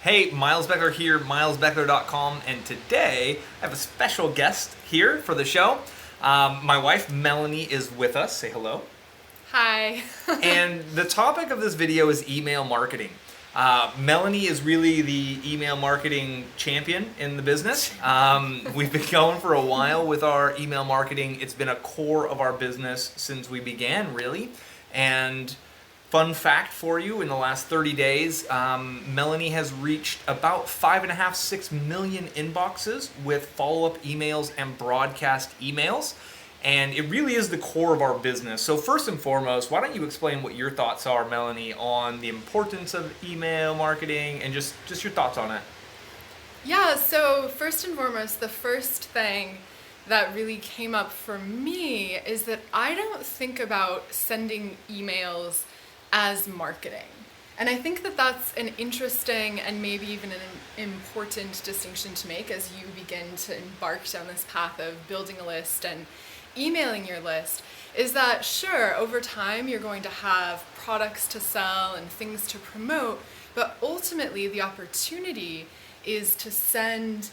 Hey, Miles Beckler here, milesbeckler.com, and today I have a special guest here for the show. My wife Melanie is with us. Say hello. Hi. And the topic of this video is email marketing. Melanie is really the email marketing champion in the business. We've been going for a while with our email marketing. It's been a core of our business since we began, really. And fun fact for you, in the last 30 days, Melanie has reached about 5.5, 6 million inboxes with follow-up emails and broadcast emails. And it really is the core of our business. So first and foremost, why don't you explain what your thoughts are, Melanie, on the importance of email marketing and just your thoughts on it? Yeah, so first and foremost, the first thing that really came up for me is that I don't think about sending emails as marketing. And I think that that's an interesting and maybe even an important distinction to make as you begin to embark down this path of building a list and emailing your list, is that sure, over time you're going to have products to sell and things to promote, but ultimately the opportunity is to send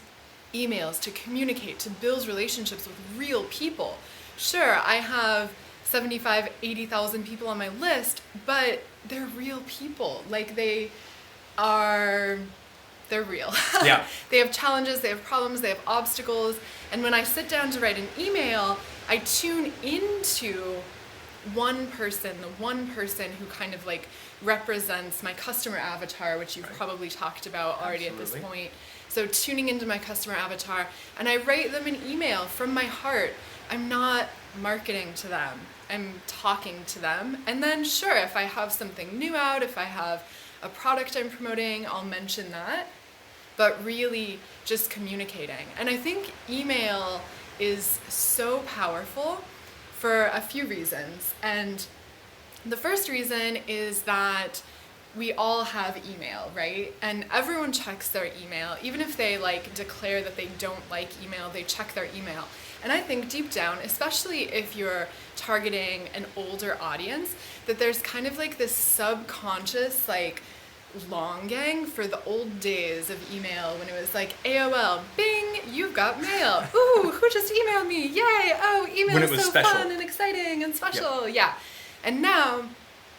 emails, to communicate, to build relationships with real people. Sure, I have 75, 80,000 people on my list, but they're real people. Like they're real. Yeah. They have challenges, they have problems, they have obstacles. And when I sit down to write an email, I tune into one person, the one person who kind of like represents my customer avatar, which you've probably talked about already. Absolutely. At this point. So tuning into my customer avatar, and I write them an email from my heart. I'm not marketing to them. I'm talking to them. And then sure, if I have something new out, if I have a product I'm promoting, I'll mention that. But really just communicating. And I think email is so powerful for a few reasons. And the first reason is that we all have email, right? And everyone checks their email. Even if they like declare that they don't like email, they check their email. And I think deep down, especially if you're targeting an older audience, that there's kind of like this subconscious like longing for the old days of email when it was like AOL, bing, you've got mail. Ooh, who just emailed me? Yay! Oh, email is so special. Fun and exciting and special. Yep. Yeah. And now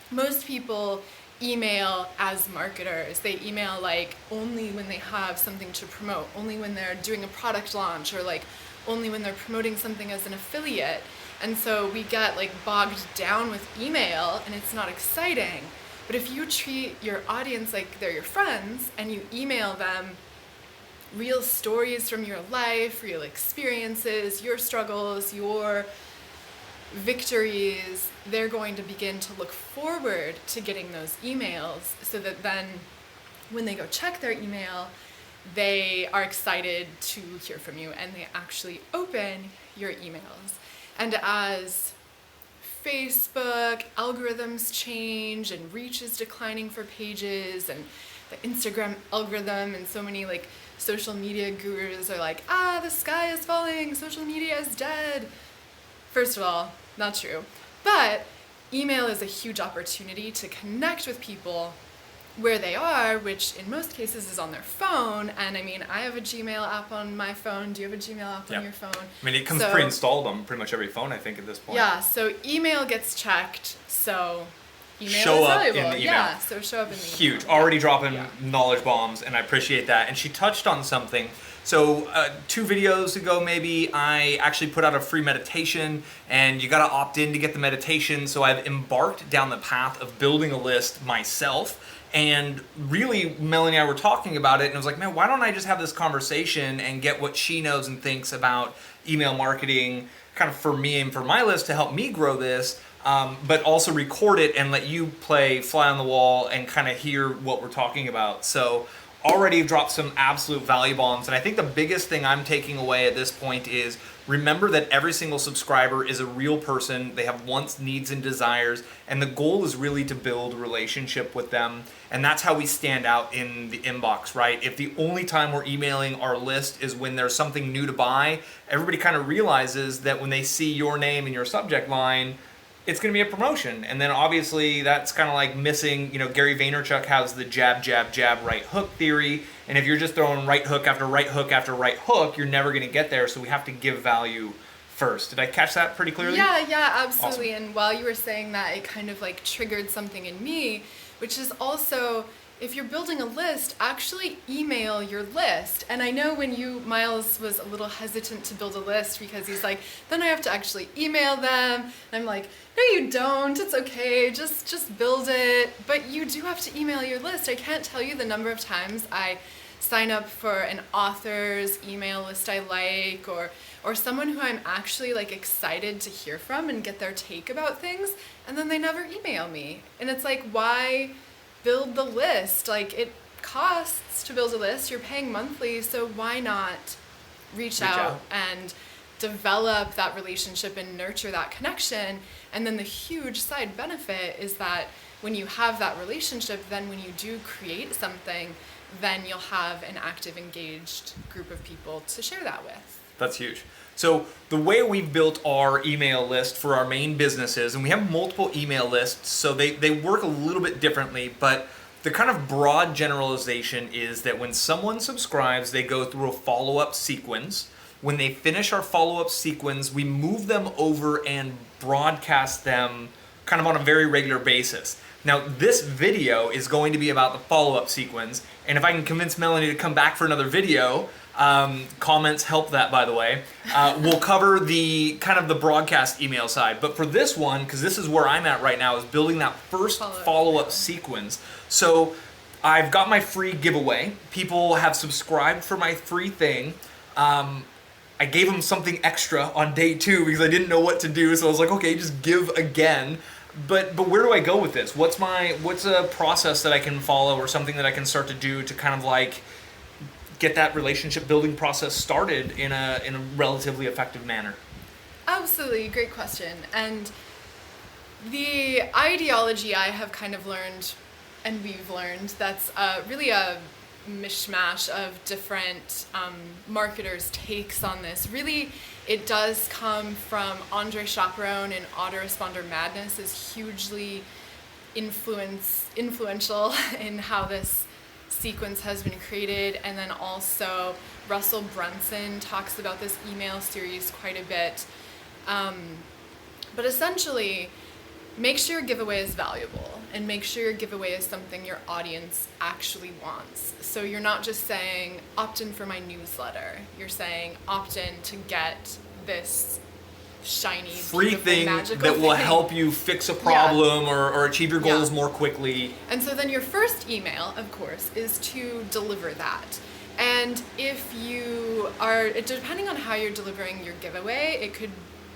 most people email as marketers. They email like only when they have something to promote, only when they're doing a product launch, or like only when they're promoting something as an affiliate. And so we get like bogged down with email and it's not exciting. But if you treat your audience like they're your friends and you email them real stories from your life, real experiences, your struggles, your victories, they're going to begin to look forward to getting those emails so that then when they go check their email, they are excited to hear from you and they actually open your emails. And as Facebook algorithms change and reach is declining for pages, and the Instagram algorithm and so many like social media gurus are like, the sky is falling, social media is dead. First of all, not true. But email is a huge opportunity to connect with people where they are, which in most cases is on their phone. And I mean, I have a Gmail app on my phone. Do you have a Gmail app on your phone? I mean, it comes pre-installed on pretty much every phone, I think, at this point. Yeah, so email gets checked, so email show is up valuable. in the email. Yeah, so show up in the email. Huge. Already dropping knowledge bombs, and I appreciate that. And she touched on something. So 2 videos ago, maybe, I actually put out a free meditation, and you got to opt in to get the meditation. So I've embarked down the path of building a list myself. And really, Melanie and I were talking about it, and I was like, man, why don't I just have this conversation and get what she knows and thinks about email marketing kind of for me and for my list to help me grow this, but also record it and let you play fly on the wall and kind of hear what we're talking about. So already have dropped some absolute value bombs, and I think the biggest thing I'm taking away at this point is remember that every single subscriber is a real person. They have wants, needs, and desires, and the goal is really to build a relationship with them, and that's how we stand out in the inbox, right? If the only time we're emailing our list is when there's something new to buy, everybody kind of realizes that when they see your name in your subject line, it's going to be a promotion. And then obviously that's kind of like missing, Gary Vaynerchuk has the jab, jab, jab, right hook theory. And if you're just throwing right hook after right hook after right hook, you're never going to get there. So we have to give value first. Did I catch that pretty clearly? Yeah, absolutely. Awesome. And while you were saying that, it kind of like triggered something in me, which is also, if you're building a list, actually email your list. And I know Miles was a little hesitant to build a list because he's like, then I have to actually email them. And I'm like, no, you don't. It's okay. Just build it. But you do have to email your list. I can't tell you the number of times I sign up for an author's email list I like, or someone who I'm actually like excited to hear from and get their take about things, and then they never email me. And it's like, why build the list? Like, it costs to build a list. You're paying monthly, so why not reach out and develop that relationship and nurture that connection? And then the huge side benefit is that when you have that relationship, then when you do create something, then you'll have an active, engaged group of people to share that with. That's huge. So the way we've built our email list for our main businesses, and we have multiple email lists, so they work a little bit differently, but the kind of broad generalization is that when someone subscribes, they go through a follow-up sequence. When they finish our follow-up sequence, we move them over and broadcast them kind of on a very regular basis. Now, this video is going to be about the follow-up sequence, and if I can convince Melanie to come back for another video, comments help that, by the way, we'll cover the kind of the broadcast email side. But for this one, because this is where I'm at right now, is building that first follow-up sequence. So I've got my free giveaway. People have subscribed for my free thing. I gave them something extra on day 2 because I didn't know what to do. So I was like, okay, just give again. But where do I go with this? What's a process that I can follow, or something that I can start to do to kind of like get that relationship building process started in a relatively effective manner? Absolutely, great question. And the ideology I have kind of learned, and we've learned, that's really a mishmash of different marketers' takes on this. Really, it does come from Andre Chaperone, and Autoresponder Madness is hugely influential in how this sequence has been created. And then also Russell Brunson talks about this email series quite a bit. But essentially, make sure your giveaway is valuable, and make sure your giveaway is something your audience actually wants. So you're not just saying, opt in for my newsletter. You're saying, opt in to get this shiny, free thing that will help you fix a problem or achieve your goals more quickly. And so then your first email, of course, is to deliver that. And if you are, depending on how you're delivering your giveaway, it could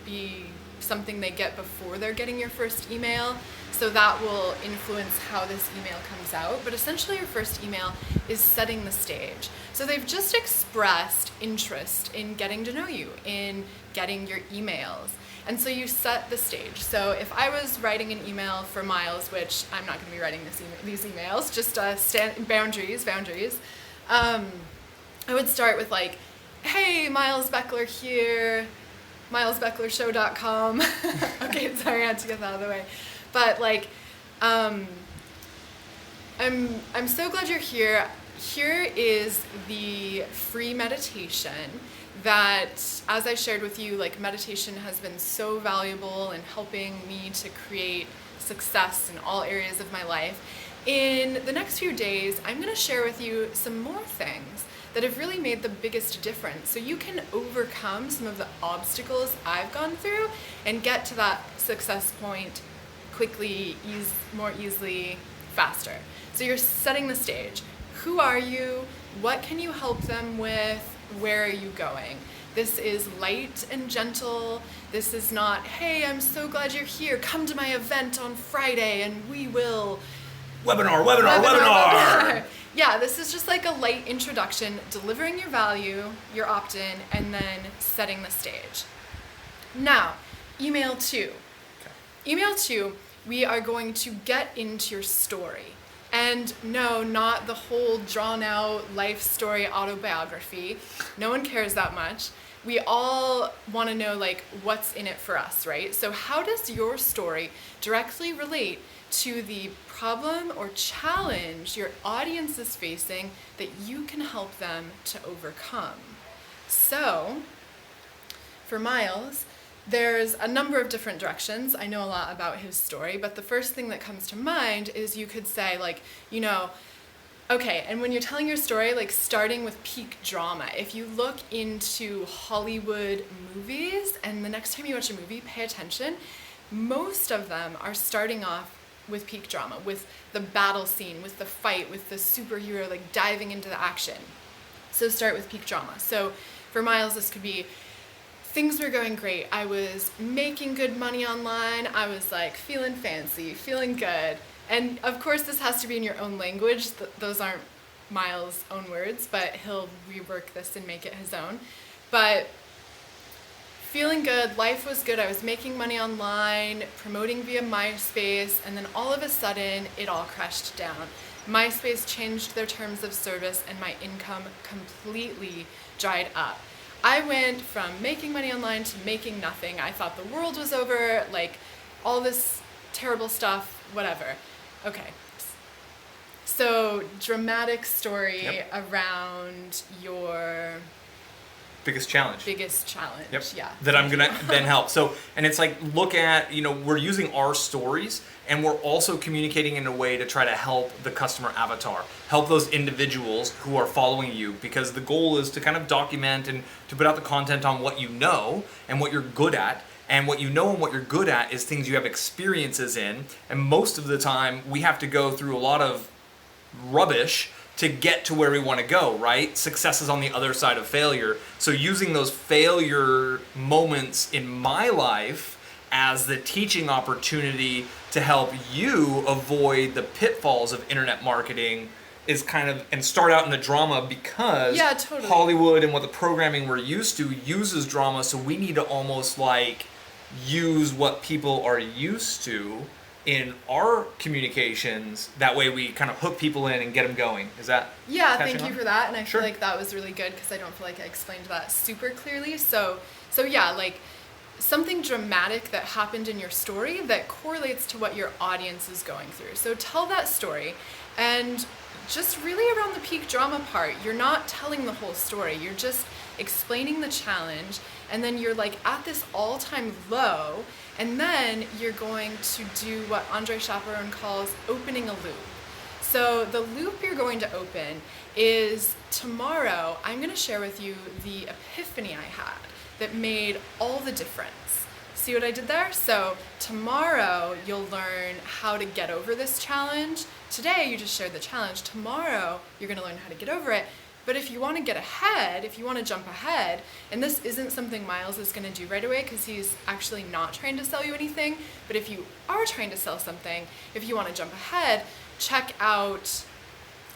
be something they get before they're getting your first email. So that will influence how this email comes out. But essentially your first email is setting the stage. So they've just expressed interest in getting to know you, in getting your emails. And so you set the stage. So if I was writing an email for Miles, which I'm not going to be writing these emails, just boundaries, I would start with like, hey, Miles Beckler here, milesbecklershow.com. Okay, sorry, I had to get that out of the way. But like, I'm so glad you're here. Here is the free meditation that, as I shared with you, like meditation has been so valuable in helping me to create success in all areas of my life. In the next few days, I'm going to share with you some more things that have really made the biggest difference, so you can overcome some of the obstacles I've gone through and get to that success point quickly, more easily, faster. So you're setting the stage. Who are you? What can you help them with? Where are you going? This is light and gentle. This is not, hey, I'm so glad you're here. Come to my event on Friday and we will... Webinar. Yeah, this is just like a light introduction, delivering your value, your opt-in, and then setting the stage. Now, email 2. Okay. Email 2, we are going to get into your story. And no, not the whole drawn out life story autobiography. No one cares that much. We all want to know like what's in it for us, right? So how does your story directly relate to the problem or challenge your audience is facing that you can help them to overcome? So for Miles, there's a number of different directions. I know a lot about his story, but the first thing that comes to mind is you could say like, you know, okay, and when you're telling your story, like starting with peak drama, if you look into Hollywood movies, and the next time you watch a movie, pay attention, most of them are starting off with peak drama, with the battle scene, with the fight, with the superhero like diving into the action. So start with peak drama. So for Miles, this could be, things were going great. I was making good money online. I was like feeling fancy, feeling good. And of course, this has to be in your own language. Those aren't Miles' own words, but he'll rework this and make it his own. But feeling good, life was good. I was making money online, promoting via MySpace, and then all of a sudden, it all crashed down. MySpace changed their terms of service, and my income completely dried up. I went from making money online to making nothing. I thought the world was over, like all this terrible stuff, whatever. Okay. So dramatic story around your biggest challenge. Yep. Yeah. That I'm gonna then help. So, and it's like, look at, you know, we're using our stories and we're also communicating in a way to try to help the customer avatar, help those individuals who are following you, because the goal is to kind of document and to put out the content on what you know and what you're good at. And what you know and what you're good at is things you have experiences in. And most of the time we have to go through a lot of rubbish to get to where we want to go, right? Success is on the other side of failure. So using those failure moments in my life as the teaching opportunity to help you avoid the pitfalls of internet marketing is kind of, and start out in the drama, because totally. Hollywood and what the programming we're used to uses drama, so we need to almost like use what people are used to in our communications. That way we kind of hook people in and get them going. Is that thank you for that. And I Sure. feel like that was really good because I don't feel like I explained that super clearly. So yeah, like something dramatic that happened in your story that correlates to what your audience is going through. So tell that story, and just really around the peak drama part, you're not telling the whole story. You're just explaining the challenge, and then you're like at this all-time low, and then you're going to do what Andre Chaperon calls opening a loop. So the loop you're going to open is, tomorrow I'm going to share with you the epiphany I had that made all the difference. See what I did there? So tomorrow you'll learn how to get over this challenge. Today you just shared the challenge. Tomorrow you're going to learn how to get over it. But if you want to get ahead, if you want to jump ahead, and this isn't something Miles is going to do right away because he's actually not trying to sell you anything, but if you are trying to sell something, if you want to jump ahead, check out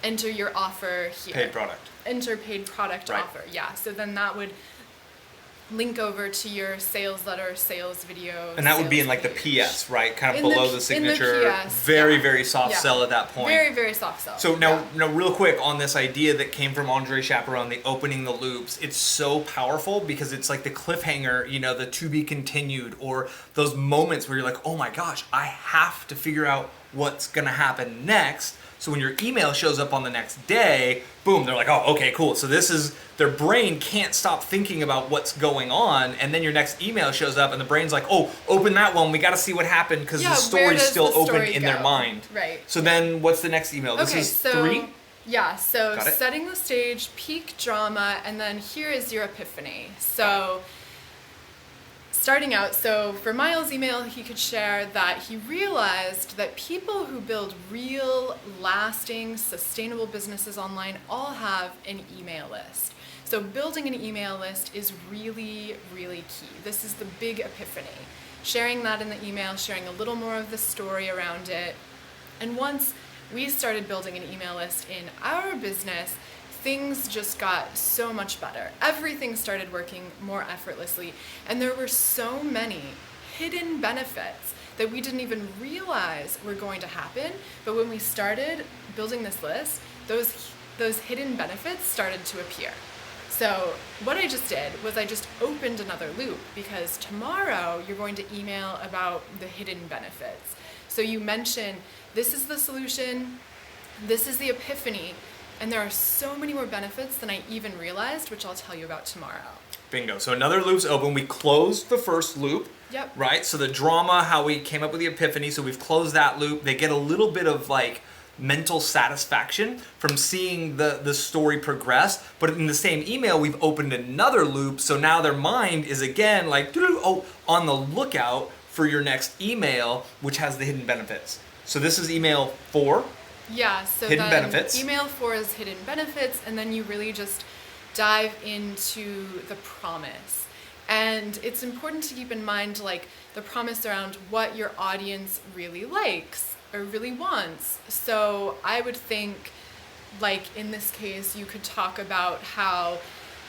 enter your offer here. Paid product. Enter paid product offer. Yeah. So then that would link over to your sales letter, sales video. And that would be in like the PS, right? Kind of below the signature. Very soft sell at that point. Very soft sell. So now real quick on this idea that came from Andre Chaperon, the opening the loops, it's so powerful because it's like the cliffhanger, you know, the to be continued, or those moments where you're like, oh my gosh, I have to figure out what's going to happen next. So when your email shows up on the next day, boom, they're like, oh, okay, cool. So this is, their brain can't stop thinking about what's going on. And then your next email shows up and the brain's like, oh, open that one. We got to see what happened because the story's still open in their mind. Right. So then what's the next email? This is 3? Yeah, so setting the stage, peak drama, and then here is your epiphany. So starting out, so for Miles' email, he could share that he realized that people who build real, lasting, sustainable businesses online all have an email list. So building an email list is really, really key. This is the big epiphany. Sharing that in the email, sharing a little more of the story around it. And once we started building an email list in our business, things just got so much better. Everything started working more effortlessly, and there were so many hidden benefits that we didn't even realize were going to happen. But when we started building this list, those hidden benefits started to appear. So what I just did was I just opened another loop, because tomorrow you're going to email about the hidden benefits. So you mention, this is the solution, this is the epiphany, and there are so many more benefits than I even realized, which I'll tell you about tomorrow. Bingo. So another loop's open. We closed the first loop. Yep. Right? So the drama, how we came up with the epiphany, so we've closed that loop. They get a little bit of like mental satisfaction from seeing the story progress, but in the same email we've opened another loop, so now their mind is again like, oh, on the lookout for your next email, which has the hidden benefits. So this is email 4. Yeah, so hidden benefits. Email 4 is hidden benefits, and then you really just dive into the promise. And it's important to keep in mind like the promise around what your audience really likes or really wants. So I would think, like in this case, you could talk about how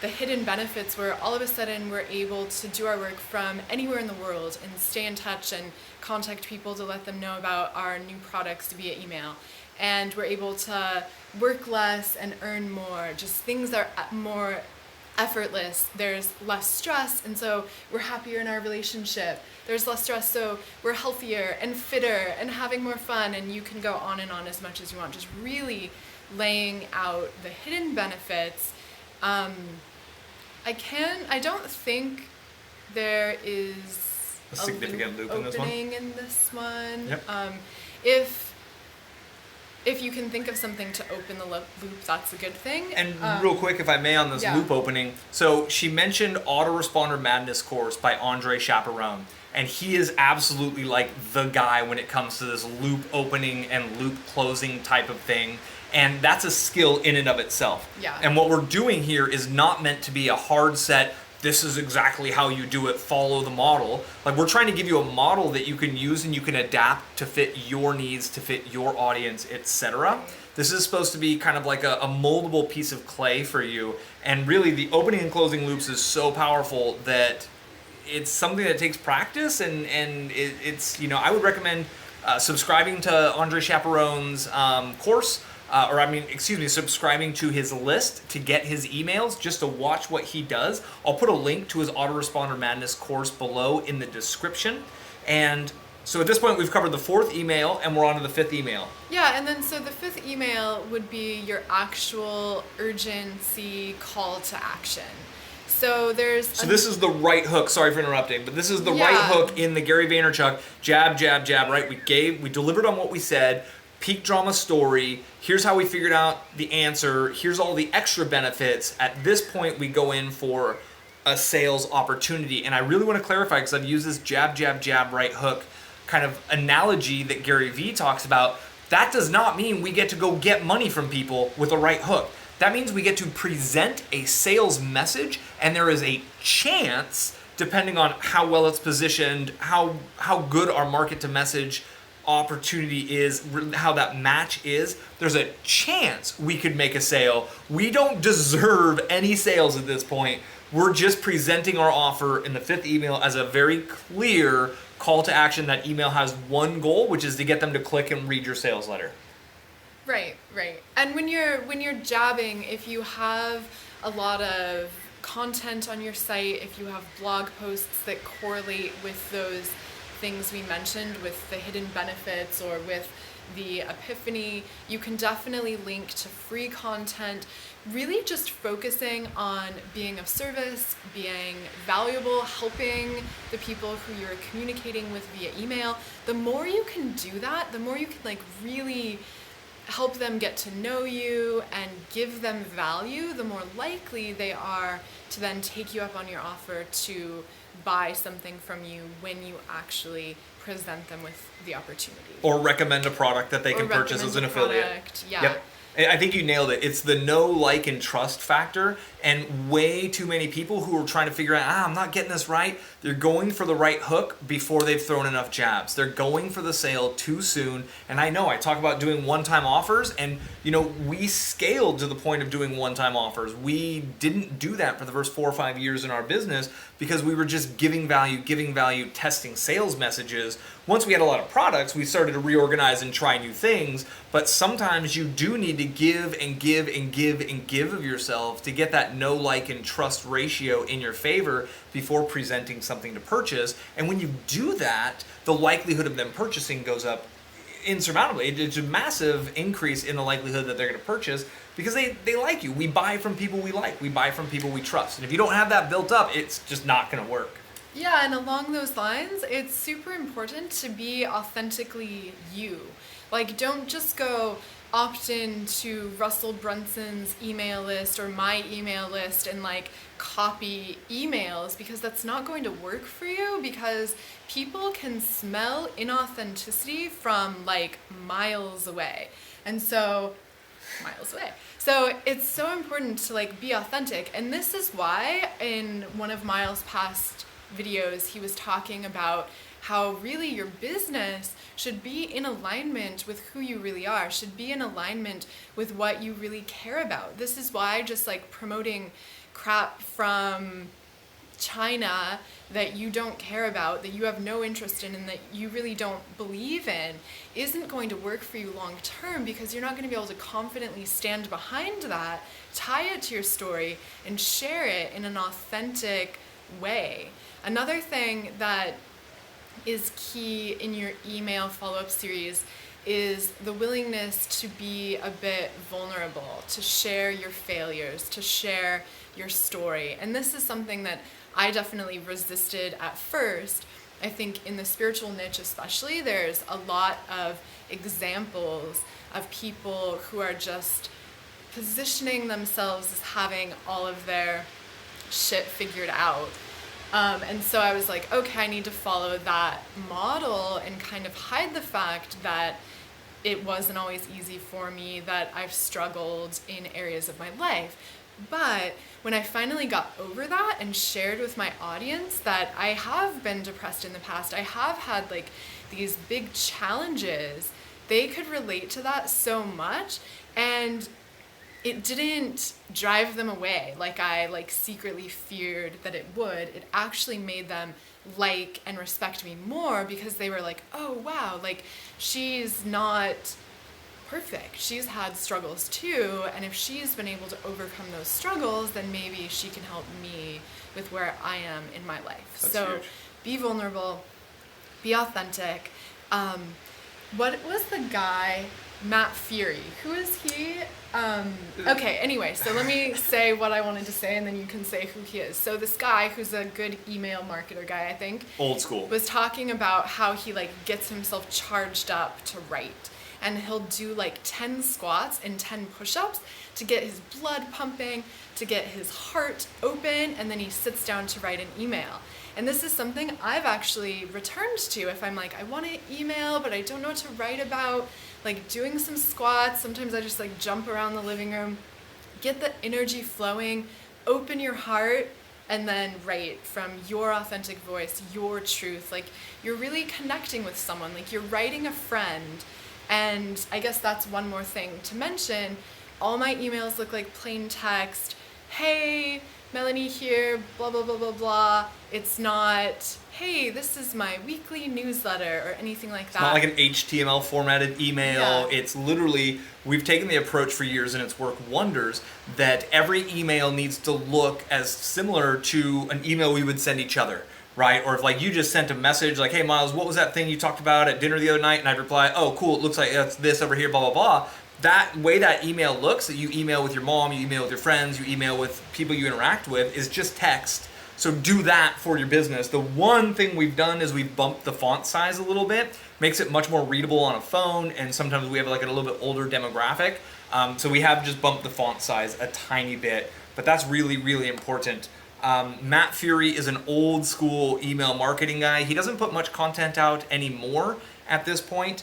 the hidden benefits where all of a sudden we're able to do our work from anywhere in the world and stay in touch and contact people to let them know about our new products via email. And we're able to work less and earn more. Just things are more effortless. There's less stress, and so we're happier in our relationship. There's less stress, so we're healthier and fitter and having more fun, and you can go on and on as much as you want, just really laying out the hidden benefits. I don't think there is a significant loop in this one. Opening in this one. Yep. If you can think of something to open the loop, that's a good thing. And real quick, if I may, on this loop opening, so she mentioned Autoresponder Madness course by Andre Chaperone, and he is absolutely like the guy when it comes to this loop opening and loop closing type of thing. And that's a skill in and of itself. Yeah. And what we're doing here is not meant to be a hard set, this is exactly how you do it, follow the model. Like, we're trying to give you a model that you can use and you can adapt to fit your needs, to fit your audience, etc. This is supposed to be kind of like a moldable piece of clay for you. And really, the opening and closing loops is so powerful that it's something that takes practice, and it's, I would recommend subscribing to Andre Chaperone's course. Subscribing to his list to get his emails, just to watch what he does. I'll put a link to his Autoresponder Madness course below in the description. And so at this point, we've covered the 4th email, and we're on to the 5th email. Yeah, and then so the 5th email would be your actual urgency call to action. So this is the right hook. Sorry for interrupting, but this is the right hook in the Gary Vaynerchuk jab, jab, jab, right? We delivered on what we said. Peak drama story, here's how we figured out the answer, here's all the extra benefits. At this point, we go in for a sales opportunity. And I really want to clarify, because I've used this jab, jab, jab, right hook kind of analogy that Gary Vee talks about. That does not mean we get to go get money from people with a right hook. That means we get to present a sales message, and there is a chance, depending on how well it's positioned, how good our market to message opportunity is, how that match is, there's a chance we could make a sale. We don't deserve any sales at this point. We're just presenting our offer in the 5th email as a very clear call to action. That email has one goal, which is to get them to click and read your sales letter. Right. And when you're jabbing, if you have a lot of content on your site, if you have blog posts that correlate with those things we mentioned, with the hidden benefits or with the epiphany, you can definitely link to free content, really just focusing on being of service, being valuable, helping the people who you're communicating with via email. The more you can do that, the more you can really help them get to know you and give them value, the more likely they are to then take you up on your offer to buy something from you when you actually present them with the opportunity. Or recommend a product that they can purchase as an affiliate. Yeah. Yep. I think you nailed it. It's the know, like, and trust factor. And way too many people who are trying to figure out, I'm not getting this right. They're going for the right hook before they've thrown enough jabs. They're going for the sale too soon. And I know I talk about doing one-time offers, and we scaled to the point of doing one-time offers. We didn't do that for the first 4 or 5 years in our business because we were just giving value, testing sales messages, once we had a lot of products, we started to reorganize and try new things. But sometimes you do need to give and give and give and give of yourself to get that know, like, and trust ratio in your favor before presenting something to purchase. And when you do that, the likelihood of them purchasing goes up insurmountably. It's a massive increase in the likelihood that they're going to purchase because they like you. We buy from people we like. We buy from people we trust. And if you don't have that built up, it's just not going to work. Yeah, and along those lines, it's super important to be authentically you. Like, don't just go opt in to Russell Brunson's email list or my email list and like copy emails, because that's not going to work for you, because people can smell inauthenticity from like miles away. And so it's so important to like be authentic. And this is why in one of Miles' past videos, he was talking about how really your business should be in alignment with who you really are, should be in alignment with what you really care about. This is why just like promoting crap from China that you don't care about, that you have no interest in, and that you really don't believe in isn't going to work for you long term, because you're not going to be able to confidently stand behind that, tie it to your story, and share it in an authentic way. Another thing that is key in your email follow-up series is the willingness to be a bit vulnerable, to share your failures, to share your story. And this is something that I definitely resisted at first. I think in the spiritual niche especially, there's a lot of examples of people who are just positioning themselves as having all of their shit figured out. And so I was like, okay, I need to follow that model and kind of hide the fact that it wasn't always easy for me, that I've struggled in areas of my life. But when I finally got over that and shared with my audience that I have been depressed in the past, I have had like these big challenges, they could relate to that so much, and it didn't drive them away like I like secretly feared that it would. It actually made them like and respect me more, because they were like, oh wow, like she's not perfect. She's had struggles too, and if she's been able to overcome those struggles, then maybe she can help me with where I am in my life. That's so huge. Be vulnerable, be authentic. What was the guy, Matt Fury? Who is he? Okay, anyway, so let me say what I wanted to say, and then you can say who he is. So this guy, who's a good email marketer guy, I think, Old school, was talking about how he like gets himself charged up to write, and he'll do like 10 squats and 10 push-ups to get his blood pumping, to get his heart open, and then he sits down to write an email. And this is something I've actually returned to if I'm like, I want to email, but I don't know what to write about. Like doing some squats, sometimes I just like jump around the living room, get the energy flowing, open your heart, and then write from your authentic voice, your truth. Like you're really connecting with someone, like you're writing a friend. And I guess that's one more thing to mention. All my emails look like plain text. Hey, Melanie here, blah, blah, blah, blah, blah. It's not, hey, this is my weekly newsletter or anything like that. It's not like an HTML formatted email. Yeah. It's literally, we've taken the approach for years, and it's worked wonders, that every email needs to look as similar to an email we would send each other, right? Or if like you just sent a message like, hey Miles, what was that thing you talked about at dinner the other night? And I'd reply, oh cool, it looks like it's this over here, blah, blah, blah. That way that email looks, that you email with your mom, you email with your friends, you email with people you interact with, is just text. So do that for your business. The one thing we've done is we've bumped the font size a little bit, makes it much more readable on a phone, and sometimes we have like a little bit older demographic. So we have just bumped the font size a tiny bit, but that's really, really important. Matt Fury is an old school email marketing guy. He doesn't put much content out anymore at this point.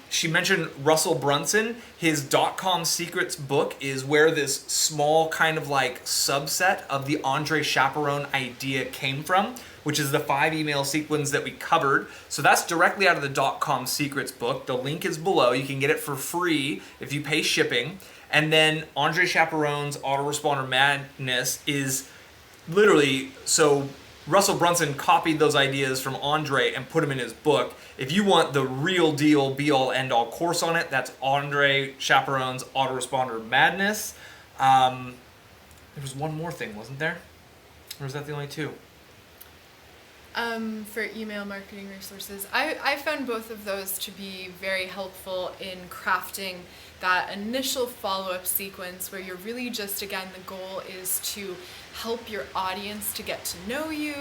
She mentioned Russell Brunson. His .com Secrets book is where this small kind of like subset of the Andre Chaperone idea came from, which is the 5 email sequence that we covered. So that's directly out of the .com Secrets book. The link is below. You can get it for free if you pay shipping. And then Andre Chaperone's Autoresponder Madness is literally, so Russell Brunson copied those ideas from Andre and put them in his book. If you want the real deal, be all, end all course on it, that's Andre Chaperone's Autoresponder Madness. There was one more thing, wasn't there? Or was that the only two? For email marketing resources, I found both of those to be very helpful in crafting that initial follow-up sequence where you're really just, again, the goal is to help your audience to get to know you,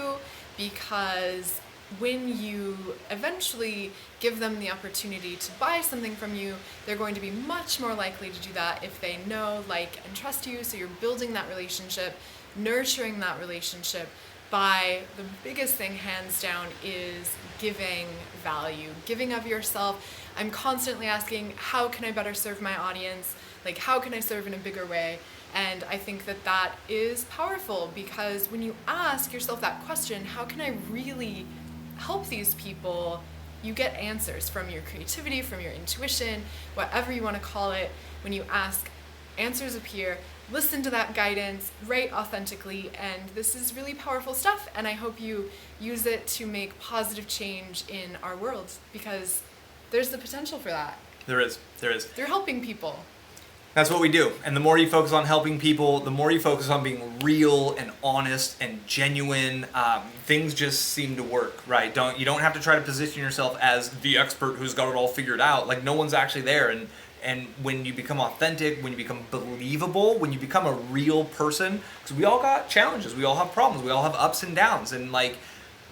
because when you eventually give them the opportunity to buy something from you, they're going to be much more likely to do that if they know, like, and trust you. So you're building that relationship, nurturing that relationship by the biggest thing, hands down, is giving value, giving of yourself. I'm constantly asking, how can I better serve my audience? Like, how can I serve in a bigger way? And I think that that is powerful, because when you ask yourself that question, how can I really help these people? You get answers from your creativity, from your intuition, whatever you want to call it. When you ask, answers appear. Listen to that guidance, write authentically, and this is really powerful stuff, and I hope you use it to make positive change in our world, because there's the potential for that. There is. They're helping people. That's what we do. And the more you focus on helping people, the more you focus on being real and honest and genuine, things just seem to work, right? You don't have to try to position yourself as the expert who's got it all figured out. Like, no one's actually there. And when you become authentic, when you become believable, when you become a real person, because we all got challenges, we all have problems, we all have ups and downs, and like,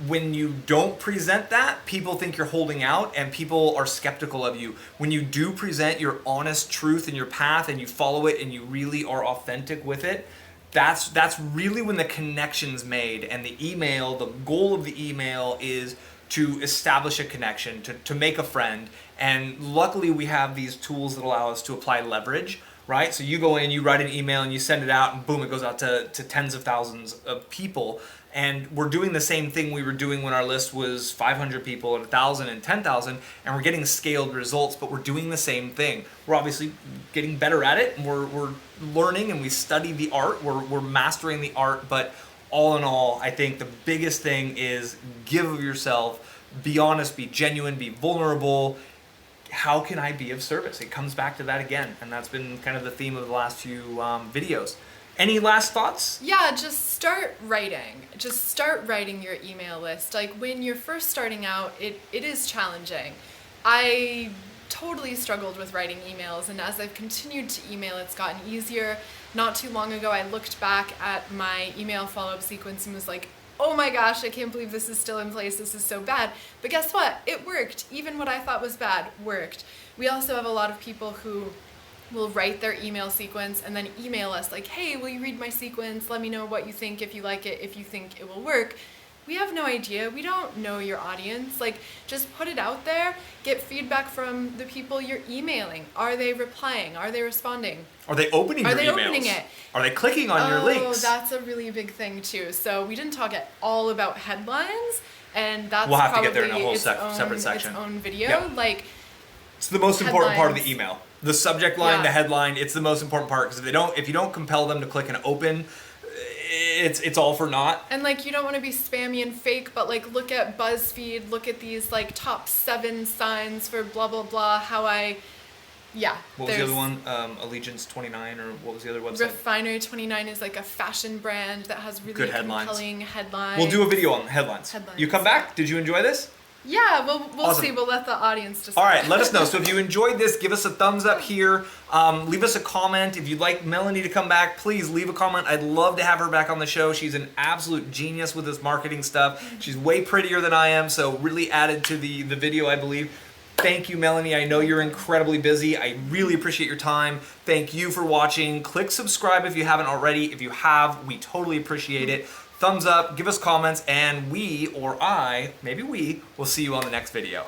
when you don't present that, people think you're holding out and people are skeptical of you. When you do present your honest truth and your path and you follow it and you really are authentic with it, that's really when the connection's made. And the email, the goal of the email is to establish a connection, to make a friend. And luckily we have these tools that allow us to apply leverage, right? So you go in, you write an email and you send it out, and boom, it goes out to tens of thousands of people. And we're doing the same thing we were doing when our list was 500 people and 1,000 and 10,000, and we're getting scaled results, but we're doing the same thing. We're obviously getting better at it, and we're learning, and we study the art, we're mastering the art, but all in all, I think the biggest thing is give of yourself, be honest, be genuine, be vulnerable. How can I be of service? It comes back to that again, and that's been kind of the theme of the last few videos. Any last thoughts? Yeah, just start writing. Just start writing your email list. Like, when you're first starting out, it is challenging. I totally struggled with writing emails, and as I've continued to email, it's gotten easier. Not too long ago, I looked back at my email follow-up sequence and was like, oh my gosh, I can't believe this is still in place, this is so bad. But guess what? It worked. Even what I thought was bad worked. We also have a lot of people who will write their email sequence and then email us like, hey, will you read my sequence? Let me know what you think, if you like it, if you think it will work. We have no idea. We don't know your audience. Like, just put it out there, get feedback from the people you're emailing. Are they replying? Are they responding? Are they opening your emails? Are they opening it? Are they clicking on your links? Oh, that's a really big thing too. So we didn't talk at all about headlines, and that's we'll have probably to get there in a whole separate section. Its own video. Yep. Like, it's the most important part of the email. The subject line, Yeah. the headline, it's the most important part, because if you don't compel them to click and open, it's all for naught. And like, you don't want to be spammy and fake, but like, look at BuzzFeed, look at these like top 7 signs for blah blah blah. What was the other one? Allegiance 29, or what was the other website? Refinery 29 is like a fashion brand that has really good headlines. compelling headlines. We'll do a video on headlines. You come back? Did you enjoy this? Yeah, we'll Awesome. see. We'll let the audience decide. All right, let us know. So if you enjoyed this, give us a thumbs up here. Leave us a comment. If you'd like Melanie to come back, please leave a comment. I'd love to have her back on the show. She's an absolute genius with this marketing stuff. She's way prettier than I am, so really added to the video, I believe. Thank you, Melanie. I know you're incredibly busy. I really appreciate your time. Thank you for watching. Click subscribe if you haven't already. If you have, we totally appreciate it. Thumbs up, give us comments, and maybe we, will see you on the next video.